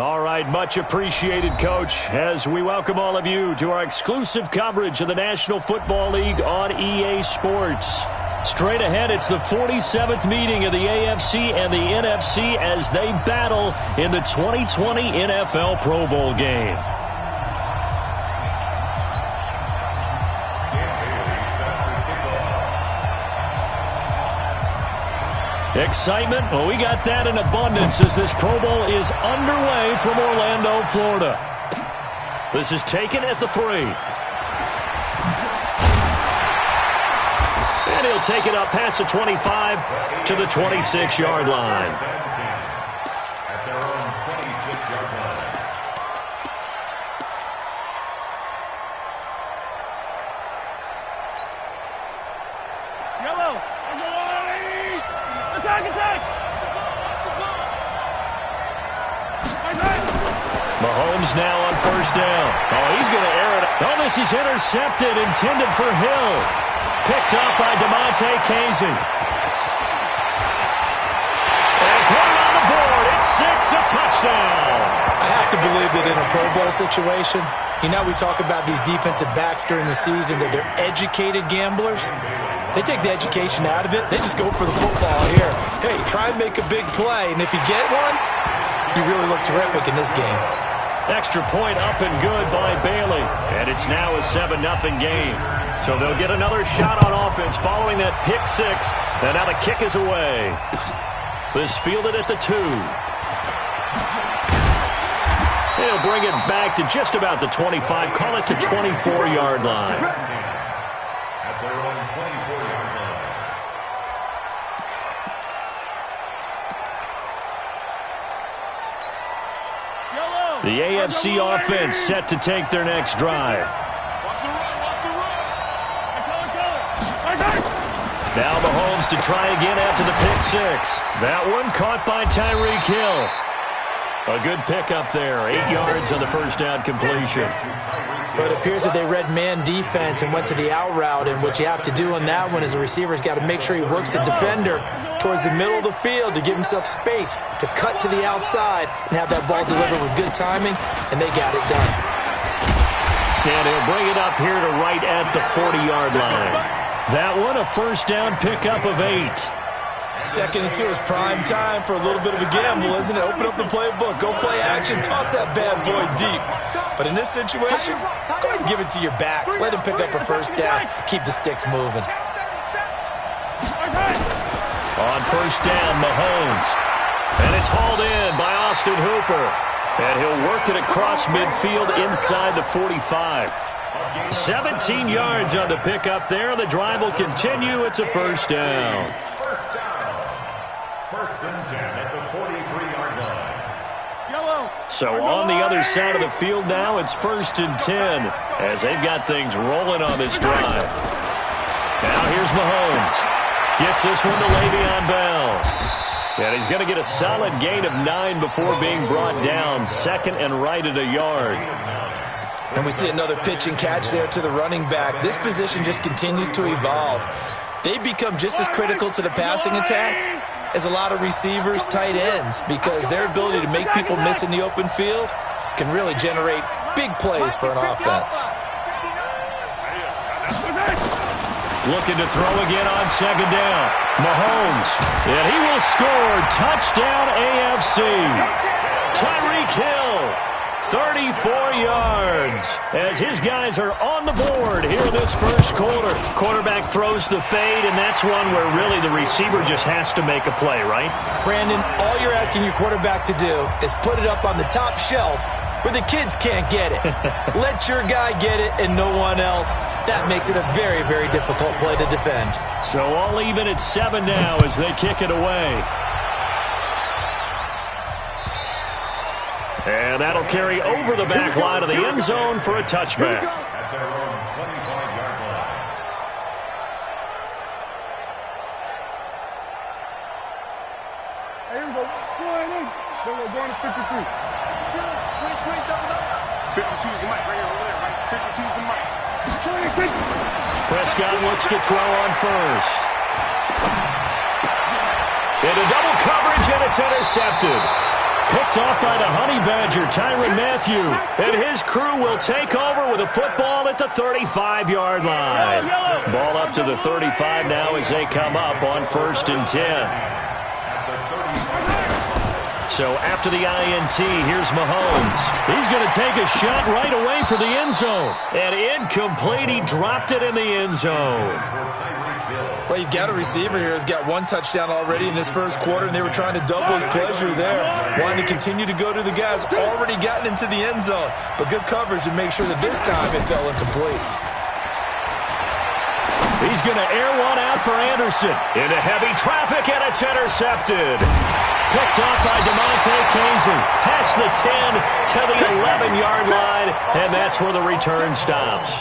All right, much appreciated, Coach, as we welcome all of you to our exclusive coverage of the National Football League on EA Sports. Straight ahead, it's the 47th meeting of the AFC and the NFC as they battle in the 2020 NFL Pro Bowl game. Excitement? Well, we got that in abundance as this Pro Bowl is underway from Orlando, Florida. This is taken at the 3. And he'll take it up past the 25 to the 26-yard line. At their own 26-yard line. Yellow. Attack. Mahomes now on first down. Oh, he's going to air it. Oh, this is intercepted, intended for Hill. Picked up by DeMonte Casey. And put it on the board. It's 6, a touchdown. I have to believe that in a Pro Bowl situation, we talk about these defensive backs during the season, that they're educated gamblers. They take the education out of it. They just go for the football here. Hey, try and make a big play, and if you get one, you really look terrific in this game. Extra point up and good by Bailey. And it's now a 7-0 game. So they'll get another shot on offense following that pick 6. And now the kick is away. This fielded at the 2. He'll bring it back to just about the 25. Call it the 24-yard line. At their own 24-yard line. The AFC offense set to take their next drive. Now Mahomes to try again after the pick 6. That one caught by Tyreek Hill. A good pickup there. 8 yards on the first down completion. But it appears that they read man defense and went to the out route, and what you have to do on that one is the receiver's got to make sure he works the defender towards the middle of the field to give himself space to cut to the outside and have that ball delivered with good timing, and they got it done. And he'll bring it up here to right at the 40-yard line. That one a first down pickup of 8. 2nd and 2 is prime time for a little bit of a gamble, isn't it? Open up the playbook, go play action, toss that bad boy deep. But in this situation, go ahead and give it to your back. Let him pick up a first down. Keep the sticks moving. On first down, Mahomes. And it's hauled in by Austin Hooper. And he'll work it across midfield inside the 45. 17 yards on the pickup there. The drive will continue. It's a first down. First and 10 at the 43-yard line. So on the other side of the field now, it's first and 10 as they've got things rolling on this drive. Now here's Mahomes. Gets this one to Le'Veon Bell. And he's going to get a solid gain of 9 before being brought down. 2nd and right at a yard. And we see another pitch and catch there to the running back. This position just continues to evolve. They become just as critical to the passing attack as a lot of receivers, tight ends, because their ability to make people miss in the open field can really generate big plays for an offense. Looking to throw again on 2nd down. Mahomes, and he will score. Touchdown AFC. Tyreek Hill, 34 yards, as his guys are on the board here in this first quarter. Quarterback throws the fade, and that's one where really the receiver just has to make a play, right? Brandon, all you're asking your quarterback to do is put it up on the top shelf where the kids can't get it. Let your guy get it and no one else. That makes it a very, very difficult play to defend. So all even at 7 now as they kick it away. And that'll carry over the back line of the end zone for a touchback. At their own 25-yard line. Here we go. Then we're going to 53. Squeeze, double up. 52's the mic right here over there, right? 52's the mic. Prescott looks to throw on first. Into double coverage, and it's intercepted. Picked off by the Honey Badger, Tyrann Mathieu. And his crew will take over with a football at the 35-yard line. Ball up to the 35 now as they come up on 1st and 10. So after the INT, here's Mahomes. He's going to take a shot right away for the end zone. And incomplete. He dropped it in the end zone. Well, you've got a receiver here who's got 1 touchdown already in this first quarter, and they were trying to double his pleasure there, wanting to continue to go to the guys already gotten into the end zone. But good coverage to make sure that this time it fell incomplete. He's going to air one out for Anderson. Into heavy traffic, and it's intercepted. Picked off by DeMonte Casey. Past the 10 to the 11-yard line, and that's where the return stops.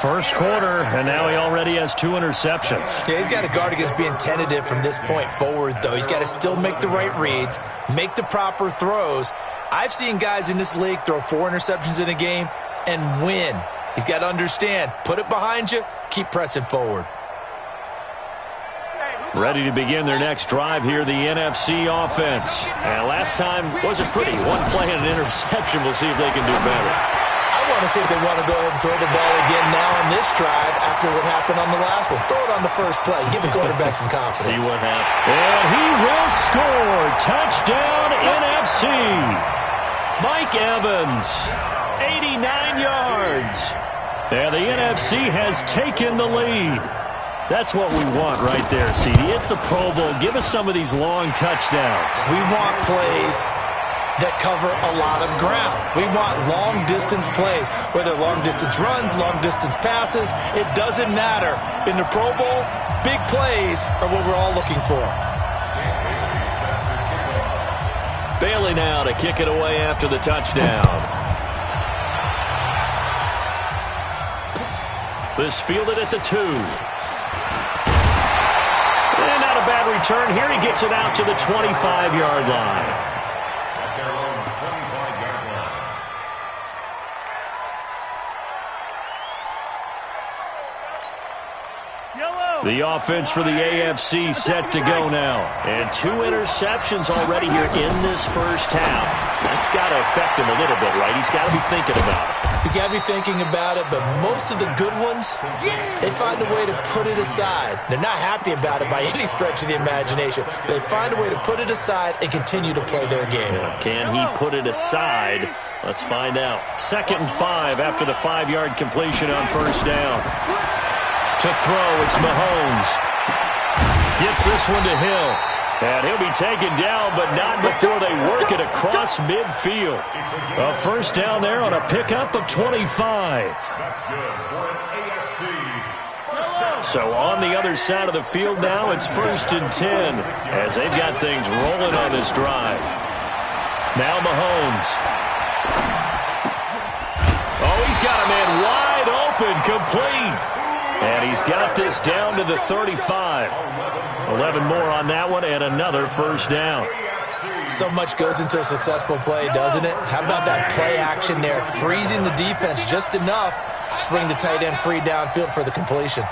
First quarter, and now he already has 2 interceptions. Yeah, he's got to guard against being tentative from this point forward, though. He's got to still make the right reads, make the proper throws. I've seen guys in this league throw 4 interceptions in a game and win. He's got to understand, put it behind you, keep pressing forward. Ready to begin their next drive here, the NFC offense. And last time wasn't pretty. 1 play and an interception. We'll see if they can do better. I want to see if they want to go ahead and throw the ball again now on this drive after what happened on the last one. Throw it on the first play. Give the quarterback some confidence. See what happens. And he will score. Touchdown NFC. Mike Evans, 89 yards. And the NFC has taken the lead. That's what we want right there, CD. It's a Pro Bowl. Give us some of these long touchdowns. We want plays that cover a lot of ground. We want long-distance plays, whether long-distance runs, long-distance passes. It doesn't matter. In the Pro Bowl, big plays are what we're all looking for. Bailey now to kick it away after the touchdown. This fielded at the 2. And not a bad return here. He gets it out to the 25-yard line. The offense for the AFC set to go now. And 2 interceptions already here in this first half. That's got to affect him a little bit, right? He's got to be thinking about it. He's got to be thinking about it, but most of the good ones, they find a way to put it aside. They're not happy about it by any stretch of the imagination. They find a way to put it aside and continue to play their game. Can he put it aside? Let's find out. 2nd and 5 after the 5-yard completion on first down. To throw, it's Mahomes. Gets this one to Hill. And he'll be taken down, but not before they work it across midfield. A first down there on a pickup of 25. That's good for an AFC. So on the other side of the field now, it's 1st and 10 as they've got things rolling on this drive. Now Mahomes. Oh, he's got a man wide open, complete. And he's got this down to the 35. 11 more on that one and another first down. So much goes into a successful play, doesn't it? How about that play action there? Freezing the defense just enough to bring the tight end free downfield for the completion.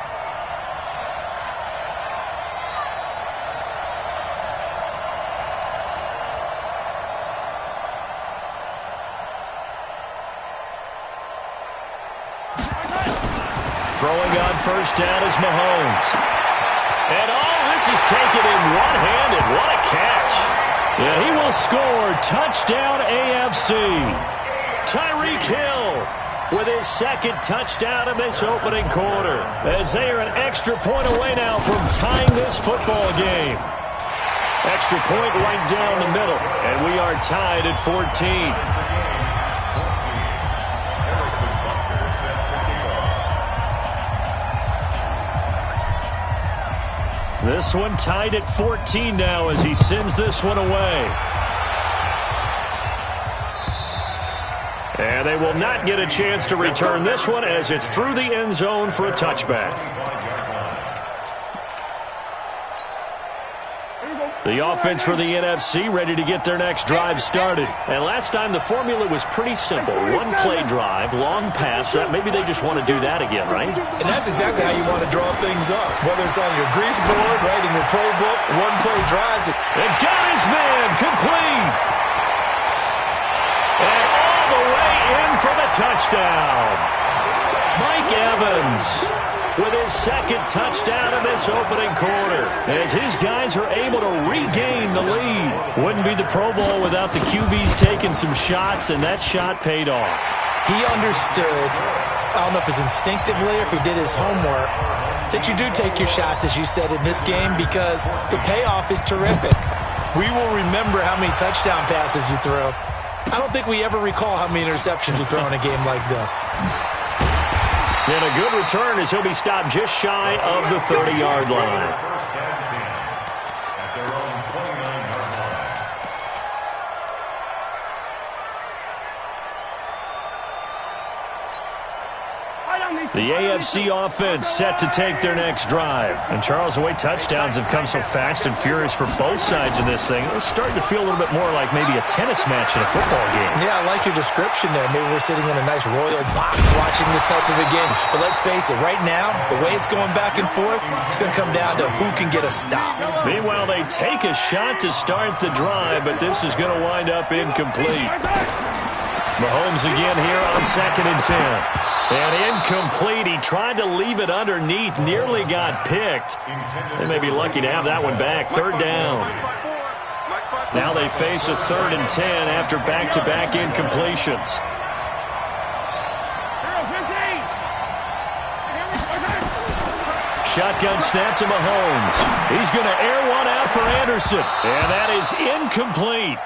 Throwing on first down is Mahomes. And this is taken in one-handed. What a catch. Yeah, he will score. Touchdown AFC. Tyreek Hill with his 2nd touchdown in this opening quarter. As they are an extra point away now from tying this football game. Extra point right down the middle. And we are tied at 14. This one tied at 14 now as he sends this one away. And they will not get a chance to return this one as it's through the end zone for a touchback. The offense for the NFC ready to get their next drive started. And last time the formula was pretty simple. 1-play drive, long pass. Maybe they just want to do that again, right? And that's exactly how you want to draw things up. Whether it's on your grease board, right, in your playbook, 1-play drives. And got his man complete. touchdown. Mike Evans with his second touchdown in this opening quarter, as his guys are able to regain the lead. Wouldn't be the Pro Bowl without the QBs taking some shots, and that shot paid off. He understood, I don't know if it's instinctively or if he did his homework, that you do take your shots, as you said, in this game, because the payoff is terrific. We will remember how many touchdown passes you throw. I don't think we ever recall how many interceptions you throw in a game like this. And a good return as he'll be stopped just shy of the 30-yard line. First and 10 at their own 29-yard line. The AFC offense set to take their next drive. And, Charles, the way touchdowns have come so fast and furious for both sides of this thing, it's starting to feel a little bit more like maybe a tennis match in a football game. Yeah, I like your description there. Maybe we're sitting in a nice royal box watching this type of a game. But let's face it, right now, the way it's going back and forth, it's going to come down to who can get a stop. Meanwhile, they take a shot to start the drive, but this is going to wind up incomplete. Mahomes again here on 2nd and 10. And incomplete. He tried to leave it underneath, nearly got picked. They may be lucky to have that one back. 3rd down. Now they face a 3rd and 10 after back-to-back incompletions. Shotgun snap to Mahomes. He's going to air one out for Anderson. And that is incomplete.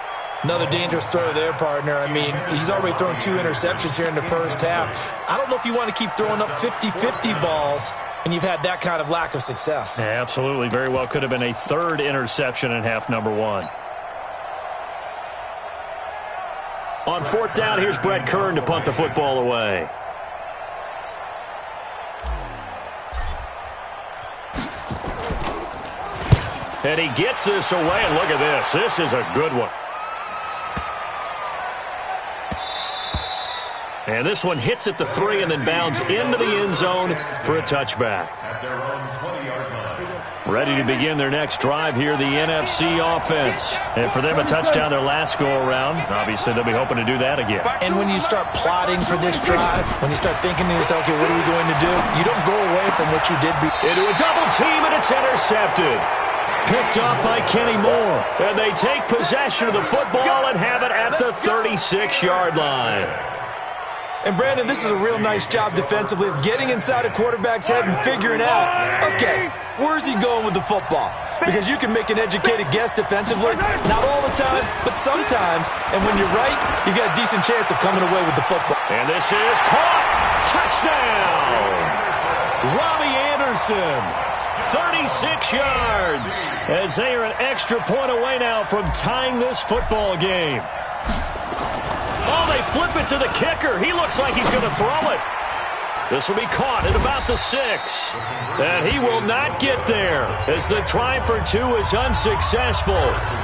Another dangerous throw there, partner. I mean, he's already thrown 2 interceptions here in the first half. I don't know if you want to keep throwing up 50-50 balls when you've had that kind of lack of success. Yeah, absolutely. Very well could have been a 3rd interception in half number 1. On 4th down, here's Brett Kern to punt the football away. And he gets this away, and look at this. This is a good one. And this one hits at the 3 and then bounds into the end zone for a touchback. At their own 20-yard line. Ready to begin their next drive here, the NFC offense. And for them, a touchdown their last go-around. Obviously, they'll be hoping to do that again. And when you start plotting for this drive, when you start thinking to yourself, okay, what are we going to do? You don't go away from what you did. Into a double team, and it's intercepted. Picked off by Kenny Moore. And they take possession of the football and have it at the 36-yard line. And, Brandon, this is a real nice job defensively of getting inside a quarterback's head and figuring out, okay, where's he going with the football? Because you can make an educated guess defensively, not all the time, but sometimes. And when you're right, you've got a decent chance of coming away with the football. And this is caught. Touchdown. Robbie Anderson, 36 yards, as they are an extra point away now from tying this football game. Oh, they flip it to the kicker. He looks like he's going to throw it. This will be caught at about the 6. And he will not get there as the try for 2 is unsuccessful.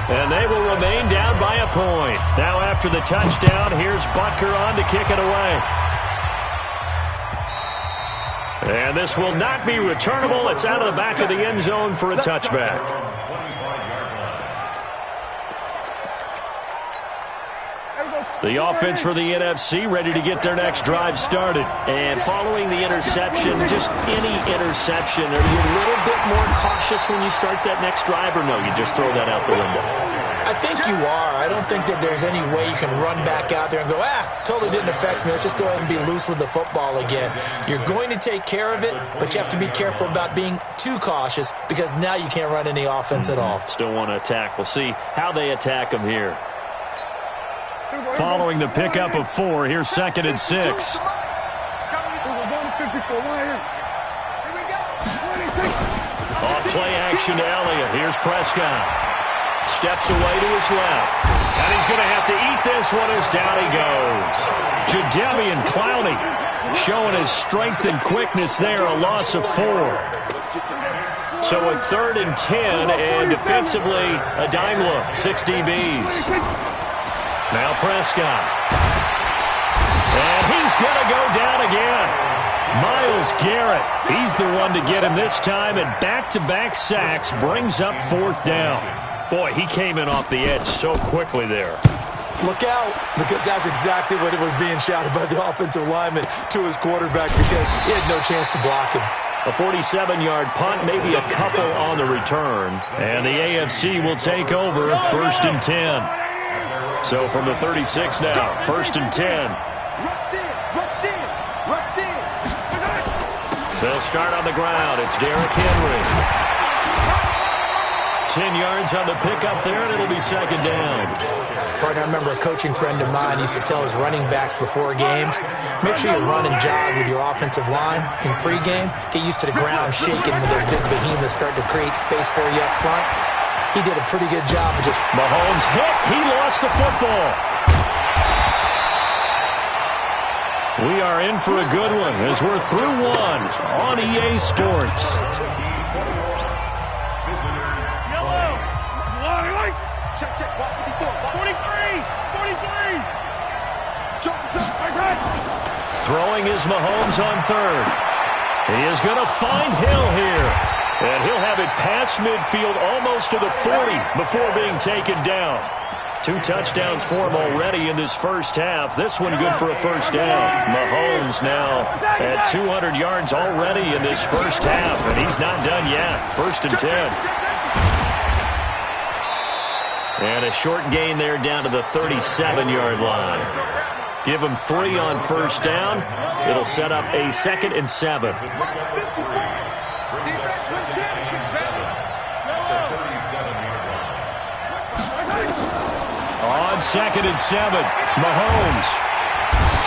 And they will remain down by a point. Now after the touchdown, here's Butker on to kick it away. And this will not be returnable. It's out of the back of the end zone for a touchback. The offense for the NFC ready to get their next drive started. And following the interception, just any interception, are you a little bit more cautious when you start that next drive, or no, you just throw that out the window? I think you are. I don't think that there's any way you can run back out there and go, totally didn't affect me. Let's just go ahead and be loose with the football again. You're going to take care of it, but you have to be careful about being too cautious because now you can't run any offense at all. Still want to attack. We'll see how they attack them here. Following the pickup of 4, here's 2nd and 6. Off play action to Elliott. Here's Prescott. Steps away to his left. And he's going to have to eat this one as down he goes. Jadeveon Clowney showing his strength and quickness there, a loss of 4. So a 3rd and 10, and defensively, a dime look, 6 DBs. Now Prescott. And he's going to go down again. Myles Garrett, he's the one to get him this time, and back-to-back sacks brings up 4th down. Boy, he came in off the edge so quickly there. Look out, because that's exactly what it was being shouted by the offensive lineman to his quarterback because he had no chance to block him. A 47-yard punt, maybe a couple on the return. And the AFC will take over 1st and 10. So from the 36 now, 1st and 10. They'll start on the ground. It's Derrick Henry. 10 yards on the pickup there, and it'll be 2nd down. Partner, I remember a coaching friend of mine used to tell his running backs before games, make sure you run and jog with your offensive line in pregame. Get used to the ground shaking with those big behemoths starting to create space for you up front. He did a pretty good job of just... Mahomes hit. He lost the football. We are in for a good one as we're through one on EA Sports. Throwing is Mahomes on 3rd. He is going to find Hill here. And he'll have it past midfield almost to the 40 before being taken down. 2 touchdowns for him already in this first half. This one good for a 1st down. Mahomes now at 200 yards already in this first half, and he's not done yet. 1st and 10. And a short gain there down to the 37-yard line. Give him 3 on 1st down. It'll set up a 2nd and 7. On 2nd and 7, Mahomes.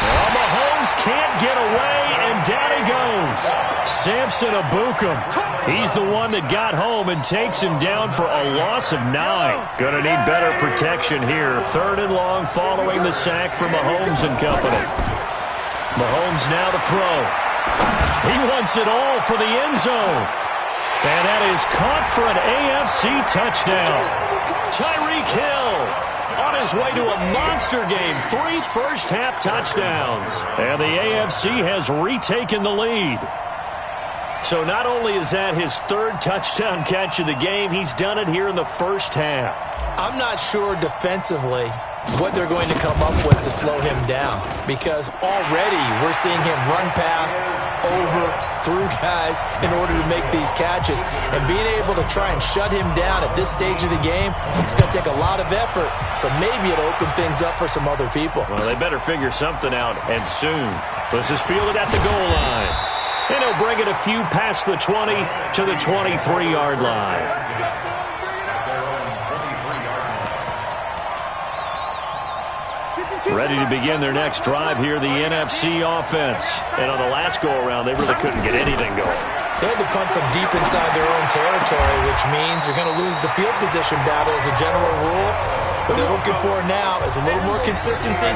Well, Mahomes can't get away, and down he goes. Samson Abukum. He's the one that got home and takes him down for a loss of 9. Gonna need better protection here. 3rd and long following the sack from Mahomes and company. Mahomes now to throw. He wants it all for the end zone. And that is caught for an AFC touchdown. Tyreek Hill on his way to a monster game. 3 first-half touchdowns. And the AFC has retaken the lead. So not only is that his 3rd touchdown catch of the game, he's done it here in the first half. I'm not sure defensively what they're going to come up with to slow him down, because already we're seeing him run past, over, through guys in order to make these catches. And being able to try and shut him down at this stage of the game, it's going to take a lot of effort. So maybe it'll open things up for some other people. Well, they better figure something out, and soon. This is fielded at the goal line. And he'll bring it a few past the 20 to the 23-yard line. Ready to begin their next drive here, the NFC offense. And on the last go-around, they really couldn't get anything going. They had to punt from deep inside their own territory, which means they're going to lose the field position battle as a general rule. What they're looking for now is a little more consistency,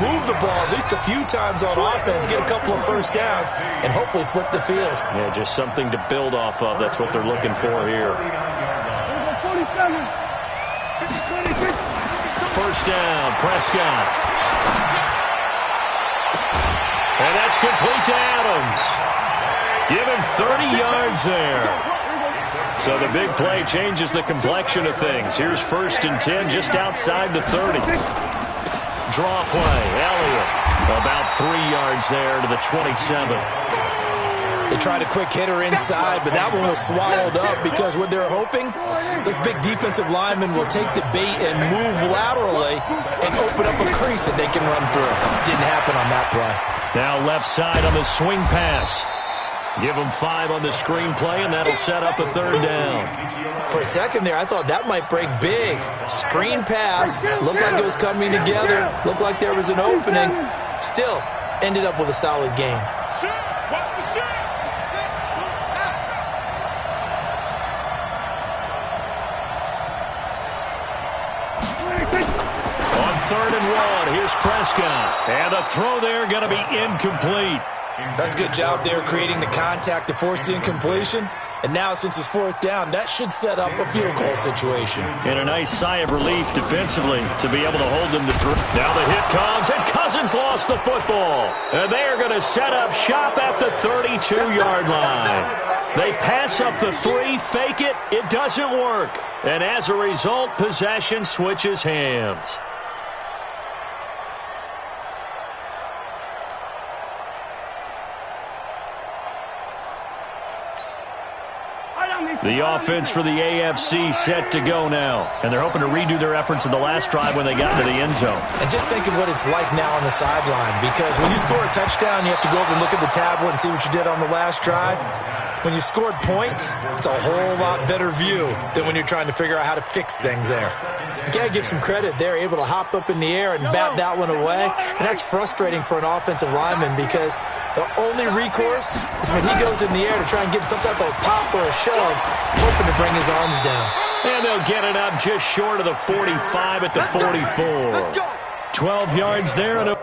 move the ball at least a few times on offense, get a couple of first downs, and hopefully flip the field. Yeah, just something to build off of. That's what they're looking for here. 1st down, Prescott. And that's complete to Adams. Give him 30 yards there. So the big play changes the complexion of things. Here's 1st and 10 just outside the 30. Draw play, Elliott. About 3 yards there to the 27. They tried a quick hitter inside, but that one was swallowed up because what they're hoping, this big defensive lineman will take the bait and move laterally and open up a crease that they can run through. Didn't happen on that play. Now left side on the swing pass. Give them 5 on the screen play, and that'll set up a 3rd down. For a second there, I thought that might break big. Screen pass. Looked like it was coming together. Looked like there was an opening. Still, ended up with a solid game. On 3rd and 1, here's Prescott. And the throw there going to be incomplete. That's a good job there creating the contact to force the incompletion. And now, since it's 4th down, that should set up a field goal situation. And a nice sigh of relief defensively to be able to hold them to 3. Now the hit comes, and Cousins lost the football. And they are going to set up shop at the 32-yard line. They pass up the 3, fake it, it doesn't work. And as a result, possession switches hands. The offense for the AFC set to go now. And they're hoping to redo their efforts in the last drive when they got into the end zone. And just think of what it's like now on the sideline, because when you score a touchdown, you have to go over and look at the tablet and see what you did on the last drive. When you scored points, it's a whole lot better view than when you're trying to figure out how to fix things there. You got to give some credit. They're able to hop up in the air and bat that one away, and that's frustrating for an offensive lineman because the only recourse is when he goes in the air to try and get some type of pop or a shove, hoping to bring his arms down. And they'll get it up just short of the 45 at the 44. 12 yards there and a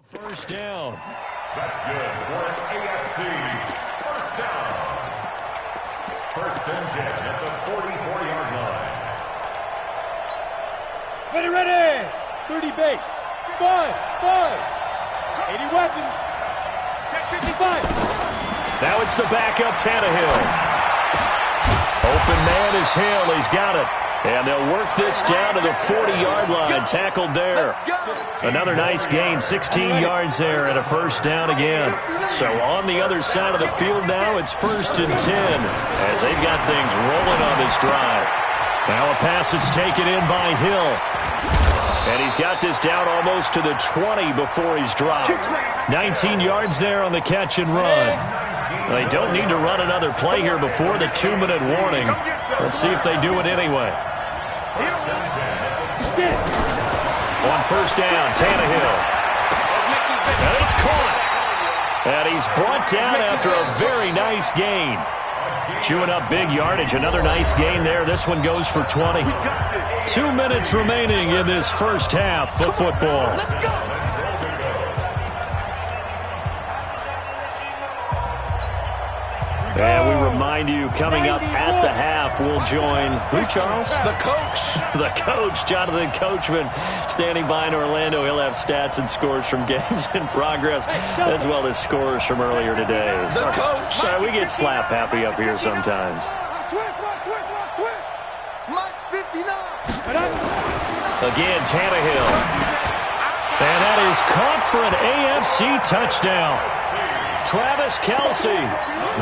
first down. That's good for an AFC first down. First and 10 at the 44-yard line. Ready. 30 base. 5. 80 weapon. Check 55. Now it's the backup Tannehill. Open man is Hill. He's got it. And they'll work this down to the 40-yard line. Tackled there. Another nice gain. 16 yards there and a first down again. So on the other side of the field now, it's first and 10 as they've got things rolling on this drive. Now a pass that's taken in by Hill. And he's got this down almost to the 20 before he's dropped. 19 yards there on the catch and run. They don't need to run another play here before the 2-minute warning. Let's see if they do it anyway. On first down, Tannehill. And it's caught. And he's brought down after a very nice gain. Chewing up big yardage. Another nice gain there. This one goes for 20. 2 minutes remaining in this first half of football. And we remind you, coming up at the half, we'll join, who, Charles? The coach. The coach, Jonathan Coachman, standing by in Orlando. He'll have stats and scores from games in progress, as well as scores from earlier today. The coach. Sorry, we get slap happy up here sometimes. Again, Tannehill. And that is caught for an AFC touchdown. Travis Kelce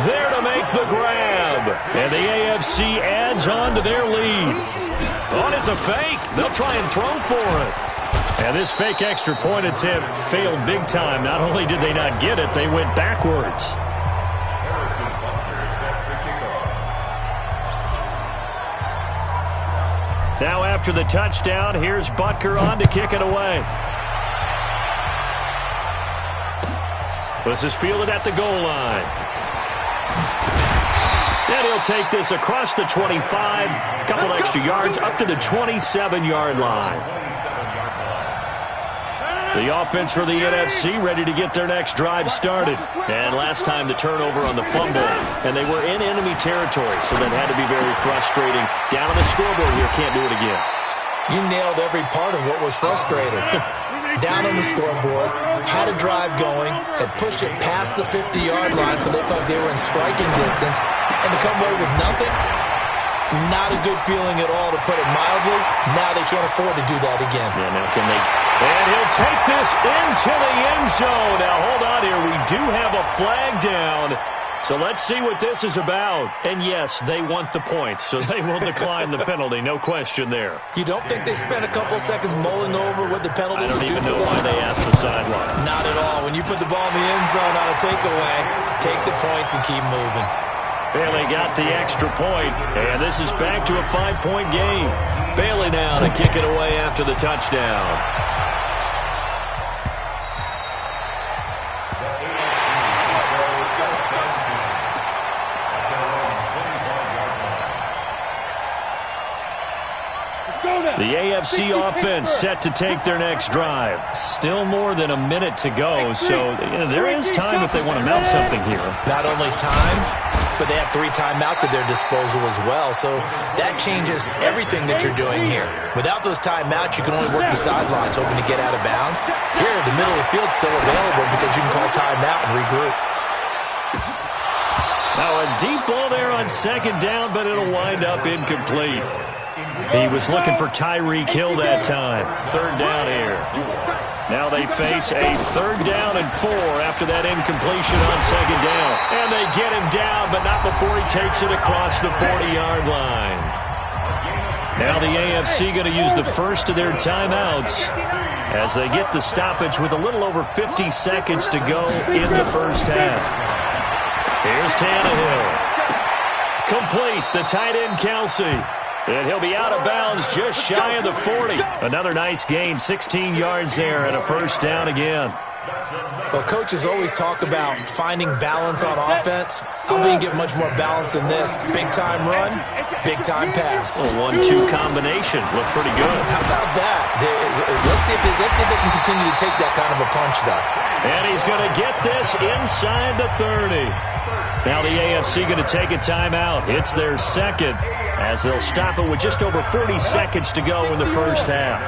there to make the grab. And the AFC adds on to their lead. Oh, it's a fake. They'll try and throw for it. And this fake extra point attempt failed big time. Not only did they not get it, they went backwards. Now after the touchdown, here's Butker on to kick it away. This is fielded at the goal line. And he'll take this across the 25, a couple extra yards, up to the 27-yard line. The offense for the NFC ready to get their next drive started. And last time the turnover on the fumble. And they were in enemy territory, so that had to be very frustrating. Down on the scoreboard here, can't do it again. You nailed every part of what was frustrating. Down on the scoreboard, had a drive going, had pushed it past the 50-yard line so they thought they were in striking distance, and to come away with nothing, Not a good feeling at all, to put it mildly. Now they can't afford to do that again. Yeah, now can they... And he'll take this into the end zone. Now, hold on here. We do have a flag down. So let's see what this is about. And yes, they want the points, so they will decline the penalty. No question there. You don't think they spent a couple seconds mulling over what the penalty I don't would do even know for why them? they asked the sideline. Not at all. When you put the ball in the end zone on a takeaway, take the points and keep moving. Bailey got the extra point, and this is back to a 5-point game. Bailey now to kick it away after the touchdown. The AFC offense set to take their next drive. Still more than a minute to go, so there is time if they want to mount something here. Not only time, but they have 3 timeouts at their disposal as well, so that changes everything that you're doing here. Without those timeouts, you can only work the sidelines, hoping to get out of bounds. Here, the middle of the field's still available because you can call timeout and regroup. Now a deep ball there on second down, but it'll wind up incomplete. He was looking for Tyreek Hill that time. Third down here. Now they face a 3rd down and 4 after that incompletion on second down. And they get him down, but not before he takes it across the 40-yard line. Now the AFC going to use the first of their timeouts as they get the stoppage with a little over 50 seconds to go in the first half. Here's Tannehill. Complete, the tight end Kelsey. And he'll be out of bounds just shy of the 40. Another nice gain, 16 yards there and a first down again. Well, coaches always talk about finding balance on offense. I'm going to get much more balance than this. Big-time run, big-time pass. A 1-2 combination. Looked pretty good. How about that? Let's see if they can continue to take that kind of a punch, though. And he's going to get this inside the 30. Now the AFC going to take a timeout. It's their second, as they'll stop it with just over 40 seconds to go in the first half.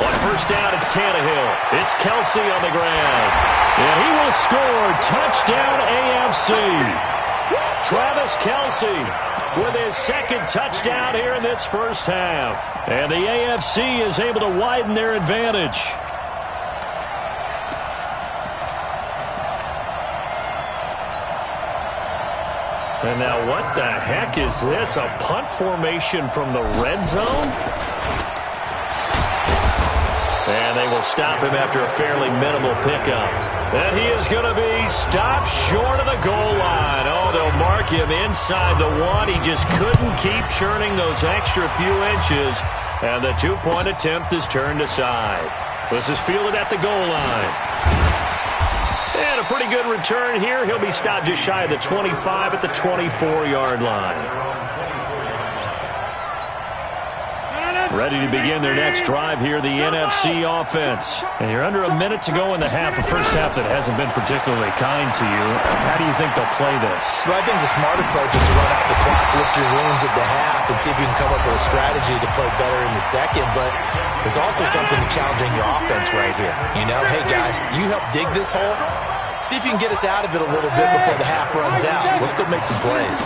On first down, it's Tannehill. It's Kelsey on the ground. And he will score. Touchdown AFC. Travis Kelsey with his second touchdown here in this first half. And the AFC is able to widen their advantage. And now what the heck is this? A punt formation from the red zone? And they will stop him after a fairly minimal pickup. And he is going to be stopped short of the goal line. Oh, they'll mark him inside the 1. He just couldn't keep churning those extra few inches. And the 2-point attempt is turned aside. This is fielded at the goal line. And a pretty good return here. He'll be stopped just shy of the 25 at the 24-yard line. Ready to begin their next drive here, the NFC offense. And you're under a minute to go in the half, a first half that hasn't been particularly kind to you. How do you think they'll play this? Well, I think the smart approach is to run out the clock, lick your wounds at the half, and see if you can come up with a strategy to play better in the second. But there's also something to challenging your offense right here. You know, hey, guys, you help dig this hole. See if you can get us out of it a little bit before the half runs out. Let's go make some plays.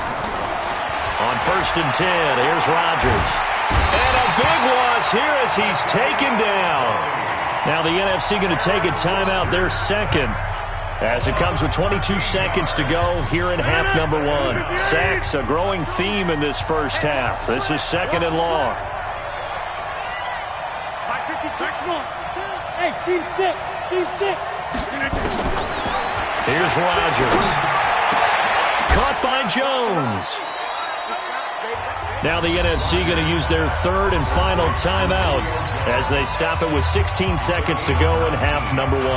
On 1st and 10, here's Rodgers. And a big loss here as he's taken down. Now the NFC going to take a timeout, their second, as it comes with 22 seconds to go here in half number 1. Sacks, a growing theme in this first half. This is 2nd and long. Hey, Steve 6. Steve 6. Here's Rodgers. Caught by Jones. Now the NFC going to use their 3rd and final timeout as they stop it with 16 seconds to go in half number 1.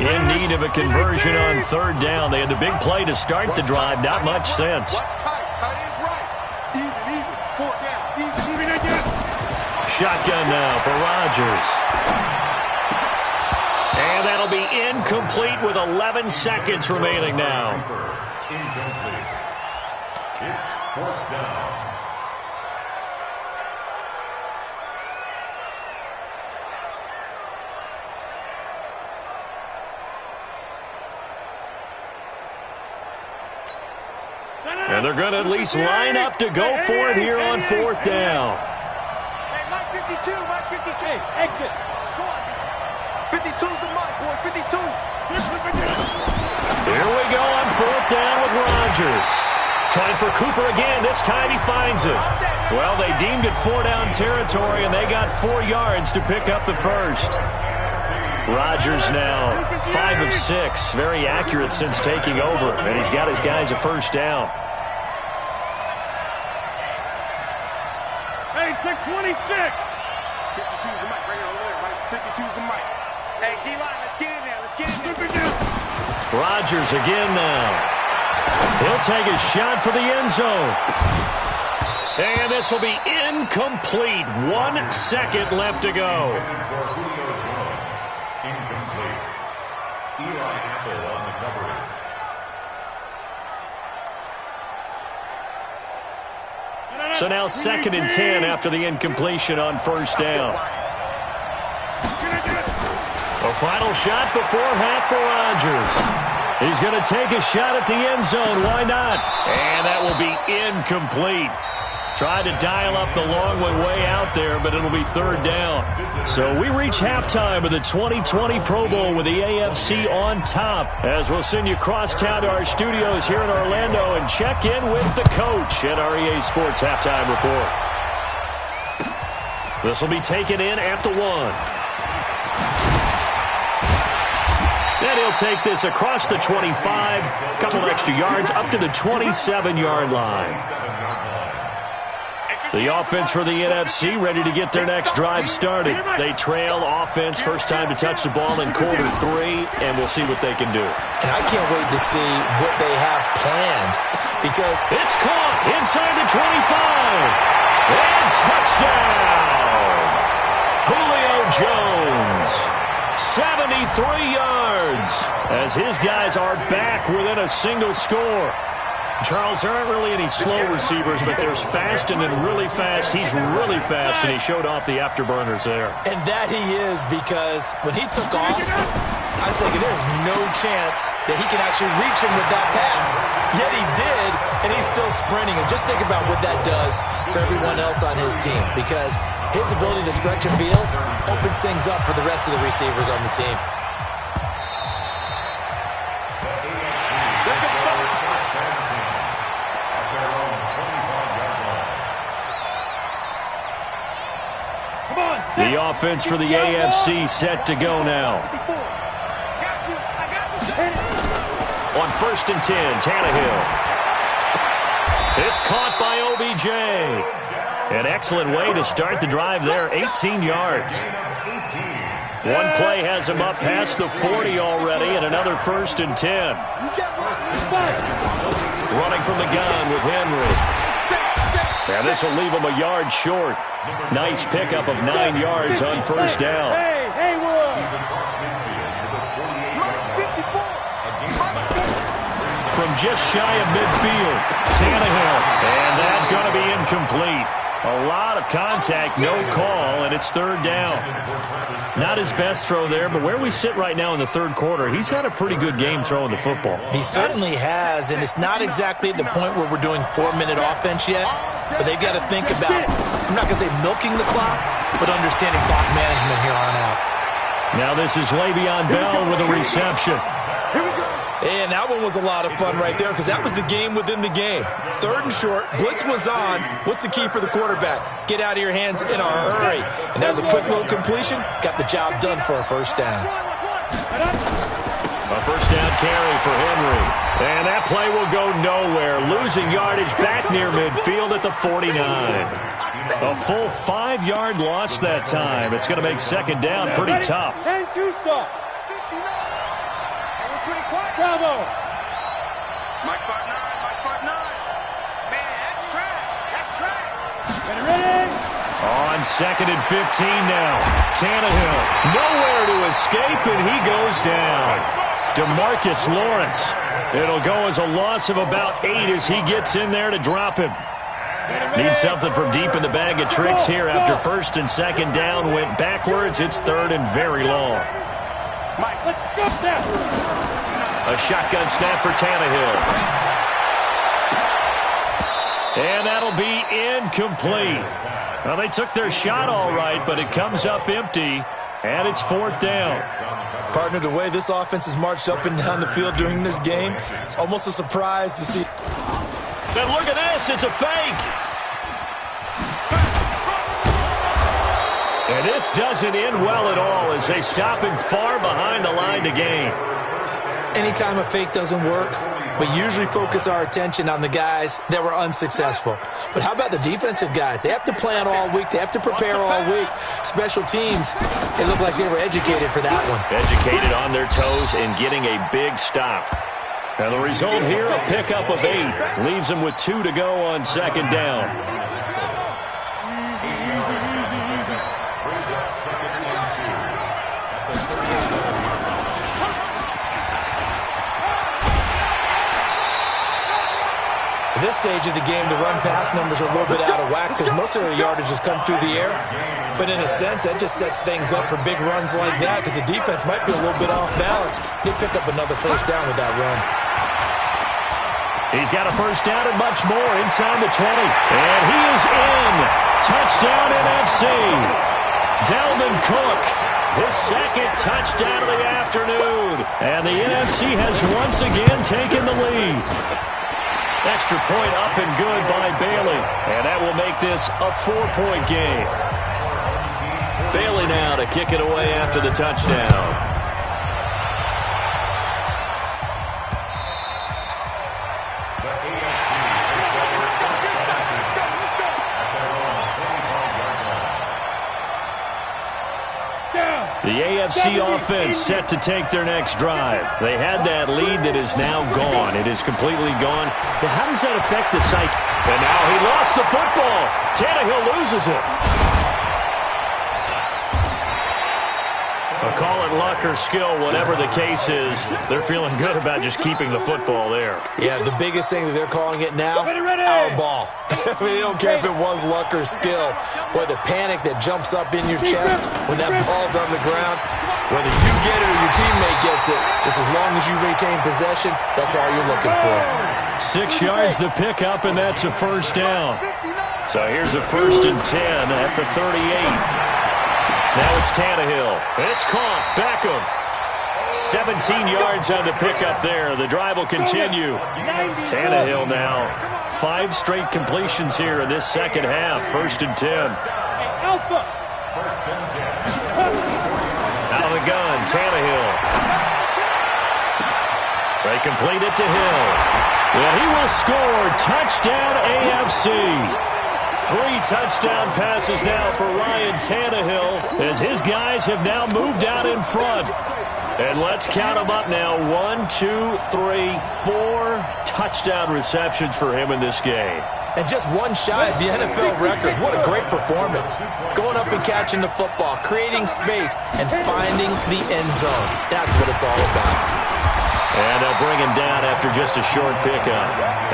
In need of a conversion on 3rd down. They had the big play to start the drive. Not much sense. Shotgun now for Rodgers. And that'll be incomplete with 11 seconds remaining now. Incomplete. It's 4th down. And they're going to at least line up to go for it here on fourth down. Hey, Mike 52, Mike 52. Hey, exit. Go on. 52's the Mike, boy, 52. Here we go on fourth down with Rodgers. Trying for Cooper again. This time he finds it. Well, they deemed it 4-down territory, and they got 4 yards to pick up the first. Rodgers now 5 of 6. Very accurate since taking over, and he's got his guys a first down. Hey, 626. 52's the mic right here over there, right? 52's the mic. Hey, D-line, let's get in there. Let's get in there. Rodgers again now. He'll take a shot for the end zone. And this will be incomplete. 1 second left to go. Incomplete. Eli Apple on the coverage. So now 2nd and 10 after the incompletion on first down. A final shot before half for Rodgers. He's going to take a shot at the end zone. Why not? And that will be incomplete. Tried to dial up the long one way out there, but it'll be 3rd down. So we reach halftime of the 2020 Pro Bowl with the AFC on top, as we'll send you cross town to our studios here in Orlando and check in with the coach at our EA Sports Halftime Report. This will be taken in at the 1. Then he'll take this across the 25, a couple extra yards up to the 27-yard line. The offense for the NFC ready to get their next drive started. They trail offense, first time to touch the ball in quarter 3, and we'll see what they can do. And I can't wait to see what they have planned, because it's caught inside the 25. And touchdown! Julio Jones, 73 yards, as his guys are back within a single score. Charles, there aren't really any slow receivers, but there's fast and then really fast. He's really fast, and he showed off the afterburners there. And that he is, because when he took off, I was thinking there's no chance that he can actually reach him with that pass. Yet he did, and he's still sprinting. And just think about what that does for everyone else on his team, because his ability to stretch a field opens things up for the rest of the receivers on the team. The offense for the AFC set to go now. On 1st and 10, Tannehill. It's caught by OBJ. An excellent way to start the drive there, 18 yards. One play has him up past the 40 already, and another 1st and 10. Running from the gun with Henry. And this will leave him a yard short. Nice pickup of 9 yards on first down. From just shy of midfield, Tannehill. And that's going to be incomplete. A lot of contact, no call, and it's 3rd down. Not his best throw there, but where we sit right now in the 3rd quarter, he's had a pretty good game throwing the football. He certainly has, and it's not exactly at the point where we're doing 4-minute offense yet, but they've got to think about, I'm not going to say milking the clock, but understanding clock management here on out. Now this is Le'Veon Bell with a reception. And that one was a lot of fun right there, because that was the game within the game. 3rd and short, blitz was on. What's the key for the quarterback? Get out of your hands in a hurry. And that was a quick little completion. Got the job done for a first down. A first down carry for Henry. And that play will go nowhere. Losing yardage back near midfield at the 49. A full 5-yard loss that time. It's going to make 2nd down pretty tough. Bravo! Mike 5'9", Mike 5'9". Man, that's trash. That's trash. Ready? On 2nd and 15 now. Tannehill, nowhere to escape, and he goes down. DeMarcus Lawrence. It'll go as a loss of about 8 as he gets in there to drop him. Needs something from deep in the bag of tricks here after 1st and 2nd down. Went backwards. It's 3rd and very long. Mike, let's jump that. A shotgun snap for Tannehill. And that'll be incomplete. Well, they took their shot all right, but it comes up empty, and it's 4th down. Partner, the way this offense has marched up and down the field during this game, it's almost a surprise to see. And look at this, it's a fake. And this doesn't end well at all as they stop him far behind the line to gain. Anytime a fake doesn't work, we usually focus our attention on the guys that were unsuccessful. But how about the defensive guys? They have to plan all week. They have to prepare all week. Special teams, it looked like they were educated for that one. Educated on their toes and getting a big stop. And the result here, a pickup of 8. Leaves them with 2 to go on 2nd down. At this stage of the game, the run-pass numbers are a little bit out of whack because most of the yardage has come through the air. But in a sense, that just sets things up for big runs like that because the defense might be a little bit off balance. They pick up another 1st down with that run. He's got a 1st down and much more inside the 20. And he is in. Touchdown NFC. Dalvin Cook, his 2nd touchdown of the afternoon. And the NFC has once again taken the lead. Extra point up and good by Bailey. And that will make this a 4-point game. Bailey now to kick it away after the touchdown. The AFC offense set to take their next drive. They had that lead that is now gone. It is completely gone. But how does that affect the psyche? And now he lost the football. Tannehill loses it. A call it luck or skill, whatever the case is, they're feeling good about just keeping the football there. Yeah, the biggest thing that they're calling it now, our ball. I mean, they don't care if it was luck or skill. Boy, the panic that jumps up in your chest when that ball's on the ground, whether you get it or your teammate gets it, just as long as you retain possession, that's all you're looking for. 6 yards the pickup, and that's a 1st down. So here's a 1st and 10 at the 38. Now it's Tannehill. It's caught. Beckham. 17 yards on the pickup there. The drive will continue. Tannehill now. 5 straight completions here in this 2nd half. 1st and 10. Out of the gun, Tannehill. They complete it to Hill. And he will score. Touchdown AFC. 3 touchdown passes now for Ryan Tannehill as his guys have now moved out in front. And let's count them up now. 1, 2, 3, 4 touchdown receptions for him in this game. And just 1 shy of the NFL record. What a great performance. Going up and catching the football, creating space, and finding the end zone. That's what it's all about. And they'll bring him down after just a short pickup.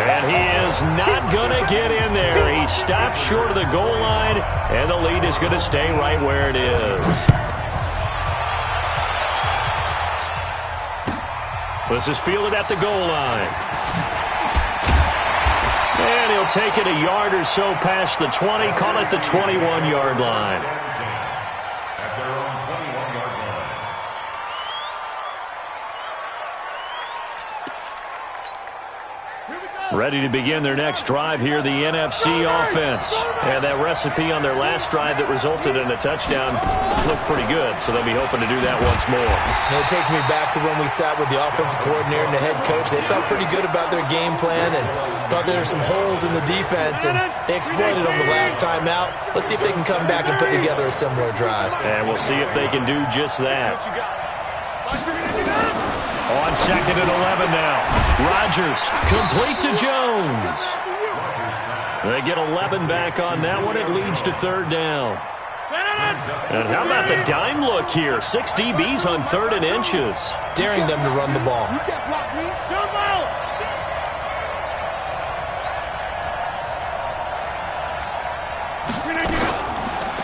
And he is not going to get in there. He stopped short of the goal line, and the lead is going to stay right where it is. This is fielded at the goal line. And he'll take it a yard or so past the 20, call it the 21-yard line. Ready to begin their next drive here, the NFC offense. And that recipe on their last drive that resulted in a touchdown looked pretty good, so they'll be hoping to do that once more. And it takes me back to when we sat with the offensive coordinator and the head coach. They felt pretty good about their game plan and thought there were some holes in the defense, and they exploited them the last time out. Let's see if they can come back and put together a similar drive. And we'll see if they can do just that. On 2nd and 11 now. Rodgers, complete to Jones. They get 11 back on that one. It leads to 3rd down. And how about the dime look here? 6 DBs on 3rd and inches. Daring them to run the ball.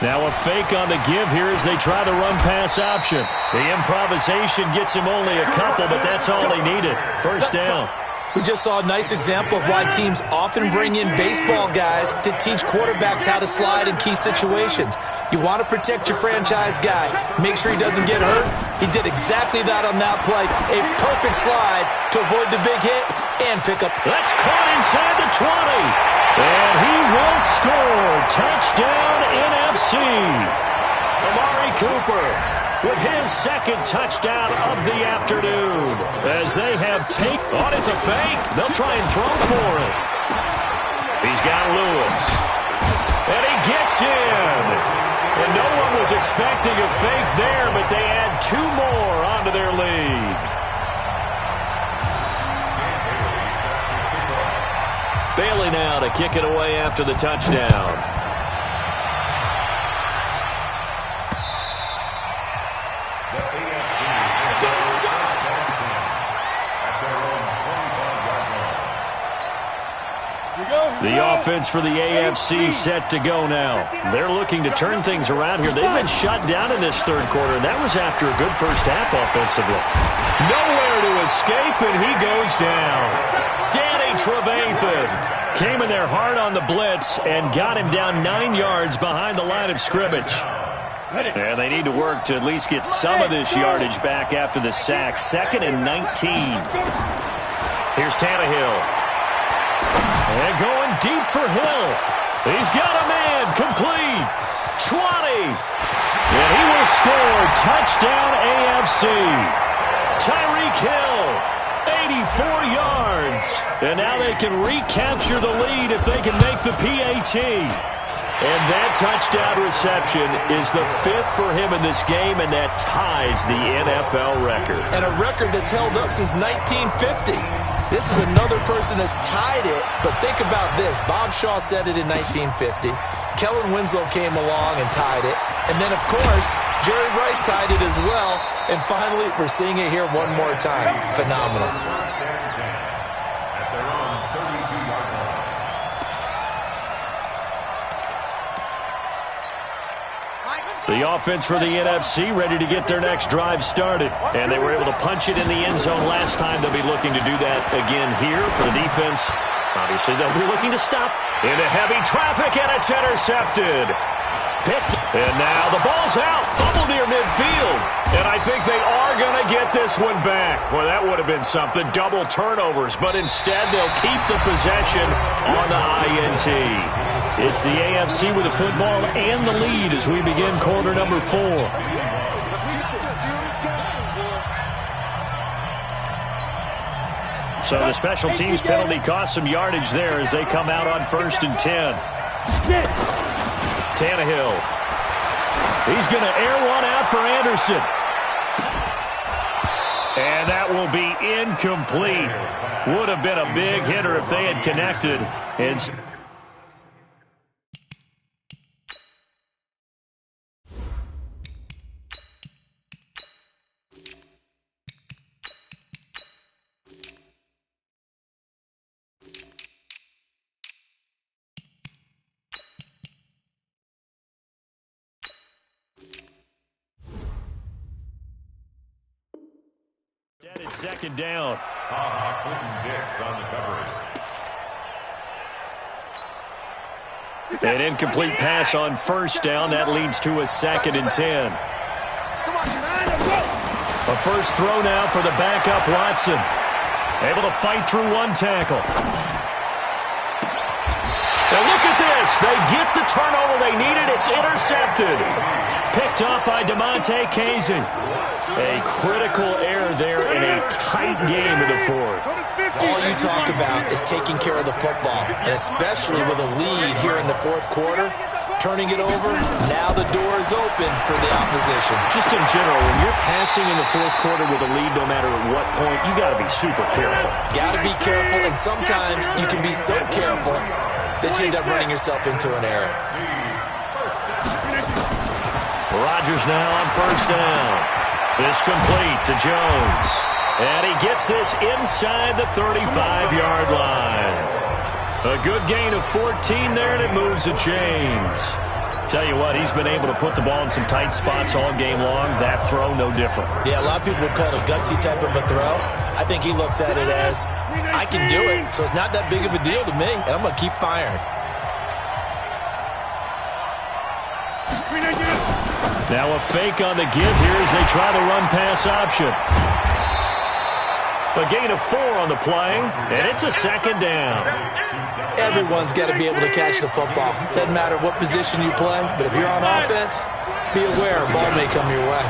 Now a fake on the give here as they try the run-pass option. The improvisation gets him only a couple, but that's all they needed. 1st down. We just saw a nice example of why teams often bring in baseball guys to teach quarterbacks how to slide in key situations. You want to protect your franchise guy. Make sure he doesn't get hurt. He did exactly that on that play. A perfect slide to avoid the big hit and pick up. That's caught inside the 20. And he will score. Touchdown, NFC. Amari Cooper with his second touchdown of the afternoon. As they have taken on, it's a fake. They'll try and throw for it. He's got Lewis. And he gets in. And no one was expecting a fake there, but they add 2 more onto their lead. Bailey now to kick it away after the touchdown. The offense for the AFC set to go now. They're looking to turn things around here. They've been shut down in this third quarter, and that was after a good first half offensively. Nowhere to escape, and he goes down. Danny Trevathan came in there hard on the blitz and got him down 9 yards behind the line of scrimmage. And they need to work to at least get some of this yardage back after the sack. 2nd and 19. Here's Tannehill. And going deep for Hill. He's got a man. Complete. 20. And he will score. Touchdown AFC. Tyreek Hill. 84 yards. And now they can recapture the lead if they can make the PAT. And that touchdown reception is the 5th for him in this game, and that ties the NFL record. And a record that's held up since 1950. This is another person that's tied it, but think about this. Bob Shaw said it in 1950. Kellen Winslow came along and tied it. And then, of course, Jerry Rice tied it as well. And finally, we're seeing it here one more time. Phenomenal. The offense for the NFC ready to get their next drive started. And they were able to punch it in the end zone last time. They'll be looking to do that again here for the defense. Obviously, they'll be looking to stop into heavy traffic, and it's intercepted. Picked. And now the ball's out. Fumble near midfield. And I think they are going to get this one back. Well, that would have been something. Double turnovers. But instead, they'll keep the possession on the INT. It's the AFC with the football and the lead as we begin quarter number 4. So the special teams penalty cost some yardage there as they come out on 1st and 10. Tannehill. He's going to air one out for Anderson. And that will be incomplete. Would have been a big hitter if they had connected. It's 2nd down. Clinton Dix on the coverage. An incomplete pass on 1st down. That leads to a 2nd and 10. A first throw now for the backup Watson. Able to fight through one tackle. Now look at this. They get the turnover they needed. It's intercepted. Picked up by DeMonte Casey. A critical error there in a tight game in the 4th. All you talk about is taking care of the football, and especially with a lead here in the 4th quarter, turning it over, now the door is open for the opposition. Just in general, when you're passing in the 4th quarter with a lead, no matter at what point, you got to be super careful. Got to be careful, and sometimes you can be so careful that you end up running yourself into an error. Rodgers now on 1st down. This complete to Jones. And he gets this inside the 35-yard line. A good gain of 14 there, and it moves the chains. Tell you what, he's been able to put the ball in some tight spots all game long. That throw, no different. Yeah, a lot of people would call it a gutsy type of a throw. I think he looks at it as, I can do it, so it's not that big of a deal to me, and I'm going to keep firing. Now a fake on the give here as they try the run-pass option. A gain of 4 on the play, and it's a second down. Everyone's got to be able to catch the football. Doesn't matter what position you play, but if you're on offense, be aware a ball may come your way.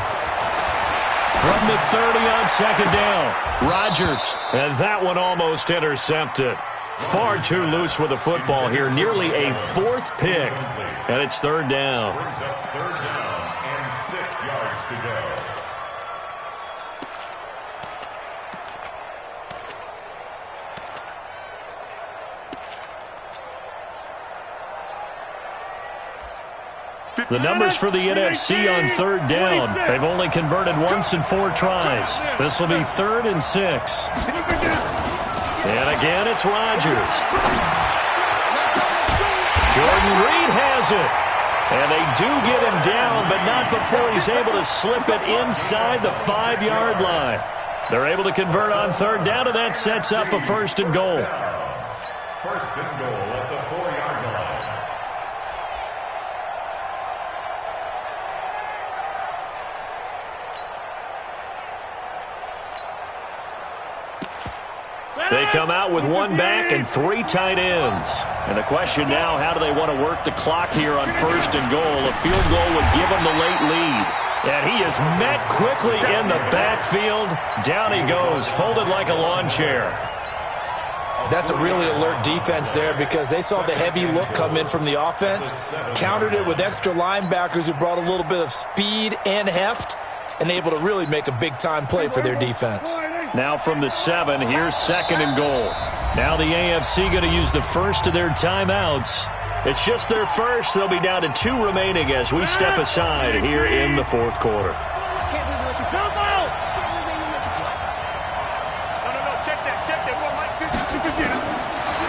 From the 30 on second down, Rodgers, and that one almost intercepted. Far too loose with the football here, nearly a 4th pick, and it's third down. Brings up third down and 6 yards to go. The numbers for the NFC on third down. They've only converted once in 4 tries. This will be 3rd and 6. And again, it's Rodgers. Jordan Reed has it. And they do get him down, but not before he's able to slip it inside the 5-yard line. They're able to convert on third down, and that sets up a 1st and goal. 1st and goal at the 4-yard line. They come out with 1 back and 3 tight ends. And the question now, how do they want to work the clock here on 1st and goal? A field goal would give them the late lead. And he is met quickly in the backfield. Down he goes, folded like a lawn chair. That's a really alert defense there because they saw the heavy look come in from the offense, countered it with extra linebackers who brought a little bit of speed and heft, and able to really make a big-time play for their defense. Now from the 7, here's 2nd and goal. Now the AFC going to use the first of their timeouts. It's just their first. They'll be down to 2 remaining as we step aside here in the 4th quarter.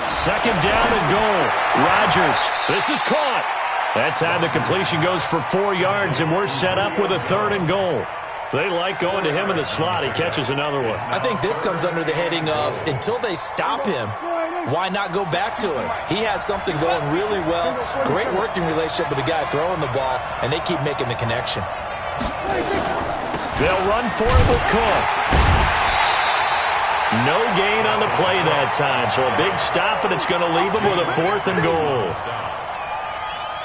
Second down and goal. Rodgers. This is caught. That time the completion goes for 4 yards, and we're set up with a 3rd and goal. They like going to him in the slot. He catches another one. I think this comes under the heading of, until they stop him, why not go back to him? He has something going really well. Great working relationship with the guy throwing the ball, and they keep making the connection. They'll run for it with Cook. No gain on the play that time, so a big stop, and it's going to leave them with a 4th and goal.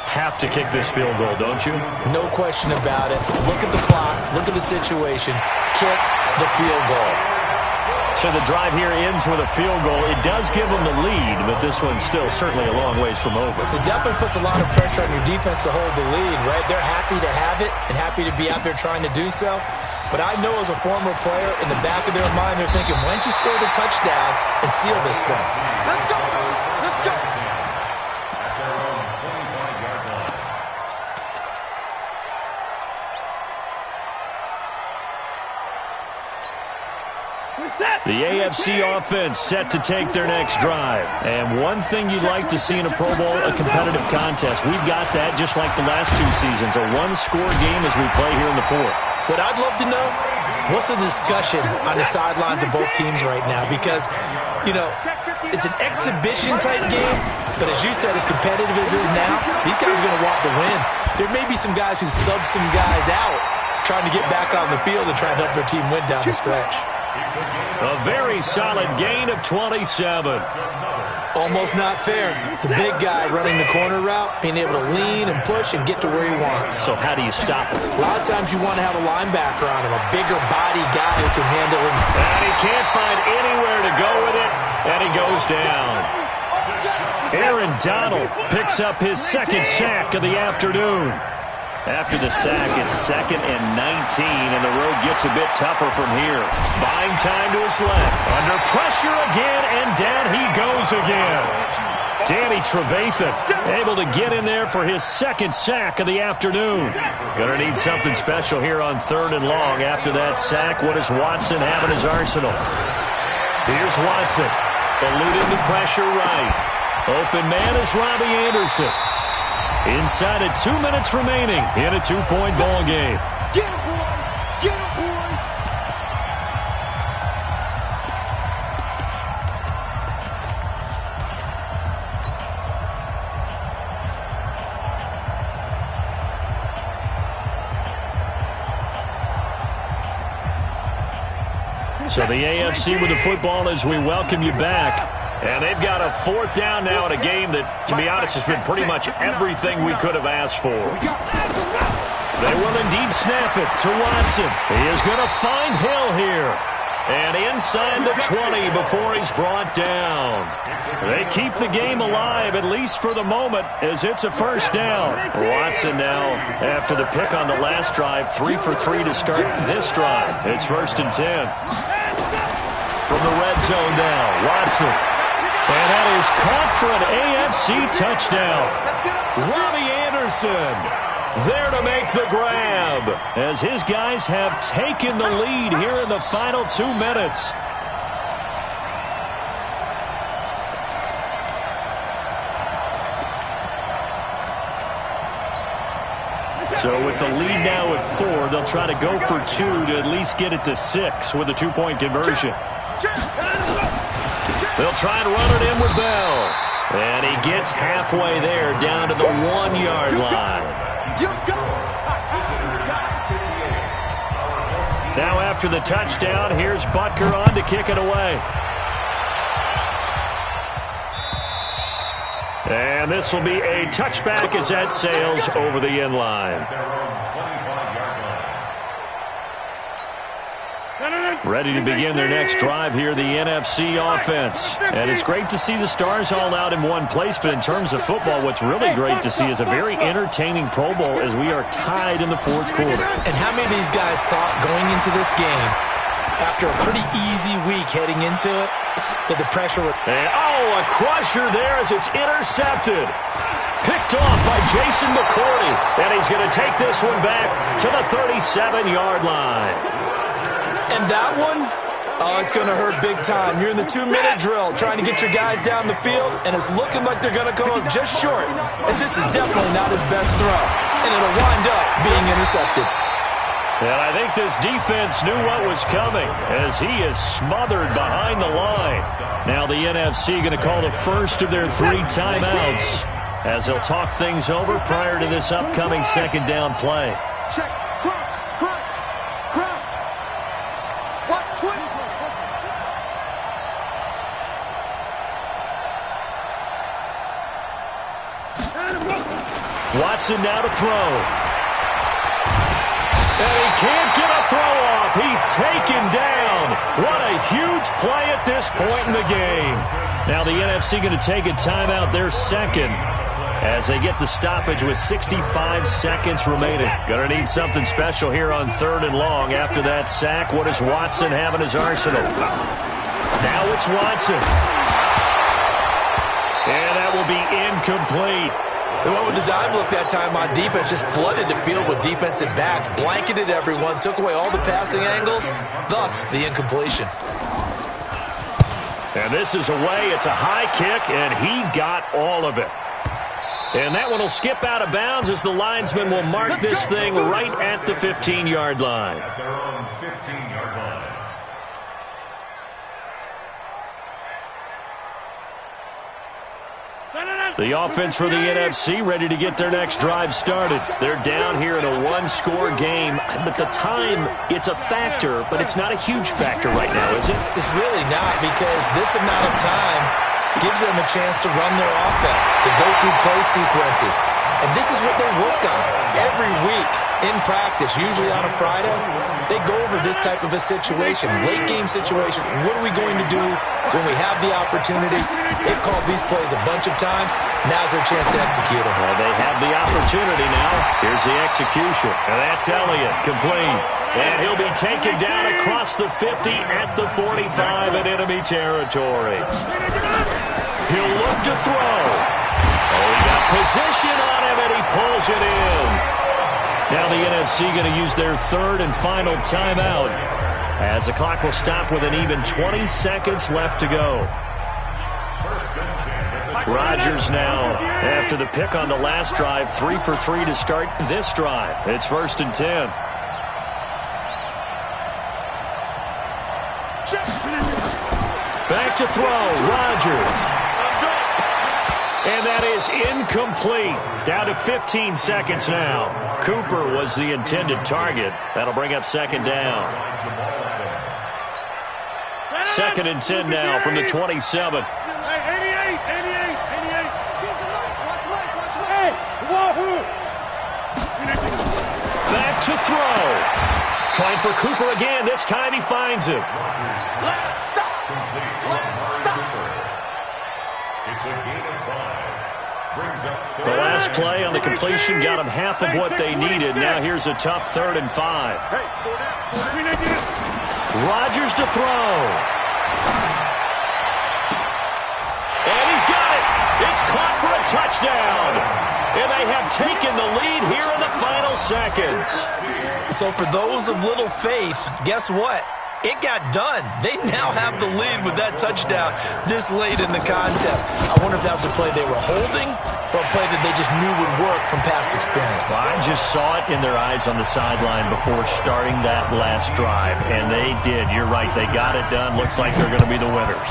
Have to kick this field goal, don't you? No question about it. Look at the clock. Look at the situation. Kick the field goal. So the drive here ends with a field goal. It does give them the lead, but this one's still certainly a long ways from over. It definitely puts a lot of pressure on your defense to hold the lead, right? They're happy to have it and happy to be out there trying to do so. But I know as a former player, in the back of their mind, they're thinking, why don't you score the touchdown and seal this thing? Let's go! Let's go! The AFC offense set to take their next drive. And one thing you'd like to see in a Pro Bowl, a competitive contest. We've got that just like the last 2 seasons, a 1-score game as we play here in the 4th. What I'd love to know, what's the discussion on the sidelines of both teams right now? Because, you know, it's an exhibition-type game, but as you said, as competitive as it is now, these guys are going to want to win. There may be some guys who sub some guys out, trying to get back on the field and try to help their team win down the stretch. A very solid gain of 27. Almost not fair. The big guy running the corner route, being able to lean and push and get to where he wants. So how do you stop him? A lot of times you want to have a linebacker on him, a bigger body guy who can handle him. And he can't find anywhere to go with it, and he goes down. Aaron Donald picks up his 2nd sack of the afternoon. After the sack, it's 2nd and 19, and the road gets a bit tougher from here. Buying time to his left. Under pressure again, and down he goes again. Danny Trevathan able to get in there for his 2nd sack of the afternoon. Gonna need something special here on 3rd and long. After that sack, what does Watson have in his arsenal? Here's Watson, eluding the pressure right. Open man is Robbie Anderson. Inside of 2 minutes remaining in a 2-point ball game. Get him, boy! Get him, boy! So the AFC with the football as we welcome you back. And they've got a 4th down now in a game that, to be honest, has been pretty much everything we could have asked for. They will indeed snap it to Watson. He is going to find Hill here. And inside the 20 before he's brought down. They keep the game alive, at least for the moment, as it's a 1st down. Watson now, after the pick on the last drive, 3 for 3 to start this drive. It's 1st and 10. From the red zone now, Watson. And that is caught for an AFC touchdown. Robbie Anderson there to make the grab, as his guys have taken the lead here in the final 2 minutes. So with the lead now at 4, they'll try to go for 2 to at least get it to 6 with a 2-point conversion. They'll try and run it in with Bell. And he gets halfway there, down to the 1-yard line. Now after the touchdown, here's Butker on to kick it away. And this will be a touchback as that sails over the end line. Ready to begin their next drive here, the NFC offense. And it's great to see the stars all out in one place, but in terms of football, what's really great to see is a very entertaining Pro Bowl as we are tied in the 4th quarter. And how many of these guys thought going into this game, after a pretty easy week heading into it, that the pressure would... And, a crusher there as it's intercepted. Picked off by Jason McCourty. And he's going to take this one back to the 37-yard line. And that one, it's going to hurt big time. You're in the 2-minute drill trying to get your guys down the field, and it's looking like they're going to come up just short, as this is definitely not his best throw. And it'll wind up being intercepted. And I think this defense knew what was coming, as he is smothered behind the line. Now the NFC going to call the first of their 3 timeouts, as they'll talk things over prior to this upcoming 2nd down play. Check. Watson now to throw. And he can't get a throw off. He's taken down. What a huge play at this point in the game. Now the NFC going to take a timeout, their 2nd, as they get the stoppage with 65 seconds remaining. Going to need something special here on 3rd and long after that sack. What does Watson have in his arsenal? Now it's Watson. And that will be incomplete. They went with the dime look that time on defense, just flooded the field with defensive backs, blanketed everyone, took away all the passing angles, thus the incompletion. And this is away. It's a high kick, and he got all of it. And that one will skip out of bounds as the linesman will mark this thing right at the 15-yard line. At their own 15-yard line. The offense for the NFC ready to get their next drive started. They're down here in a 1-score game. But the time, it's a factor, but it's not a huge factor right now, is it? It's really not, because this amount of time gives them a chance to run their offense, to go through play sequences. And this is what they work on every week in practice, usually on a Friday. They go over this type of a situation, late game situation. What are we going to do when we have the opportunity? They've called these plays a bunch of times. Now's their chance to execute them. Well, they have the opportunity now. Here's the execution. And that's Elliott, complete. And he'll be taken down across the 50 at the 45 in enemy territory. He'll look to throw. Oh, he got position on him, and he pulls it in. Now the NFC going to use their 3rd and final timeout, as the clock will stop with an even 20 seconds left to go. Rodgers now, after the pick on the last drive, 3 for 3 to start this drive. It's 1st and 10. Back to throw, Rodgers. And that is incomplete. Down to 15 seconds now. Cooper was the intended target. That'll bring up 2nd down. 2nd and 10 now from the 27. Back to throw. Trying for Cooper again. This time he finds him. The last play on the completion got them half of what they needed. Now here's a tough 3rd and 5. Rodgers to throw. And he's got it. It's caught for a touchdown. And they have taken the lead here in the final seconds. So for those of little faith, guess what? It got done. They now have the lead with that touchdown this late in the contest. I wonder if that was a play they were holding or a play that they just knew would work from past experience. Well, I just saw it in their eyes on the sideline before starting that last drive, and they did. You're right. They got it done. Looks like they're going to be the winners.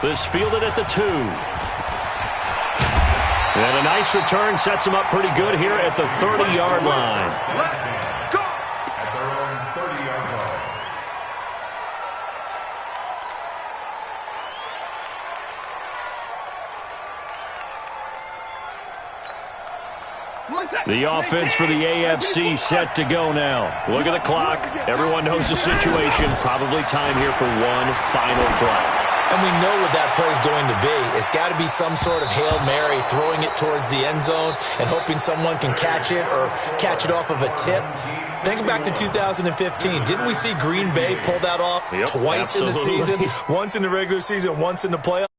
This fielded at the 2. And a nice return sets him up pretty good here at the 30-yard line. The offense for the AFC set to go now. Look at the clock. Everyone knows the situation. Probably time here for one final play. And we know what that play is going to be. It's got to be some sort of Hail Mary, throwing it towards the end zone and hoping someone can catch it or catch it off of a tip. Think back to 2015. Didn't we see Green Bay pull that off twice in the season? Once in the regular season, once in the playoffs?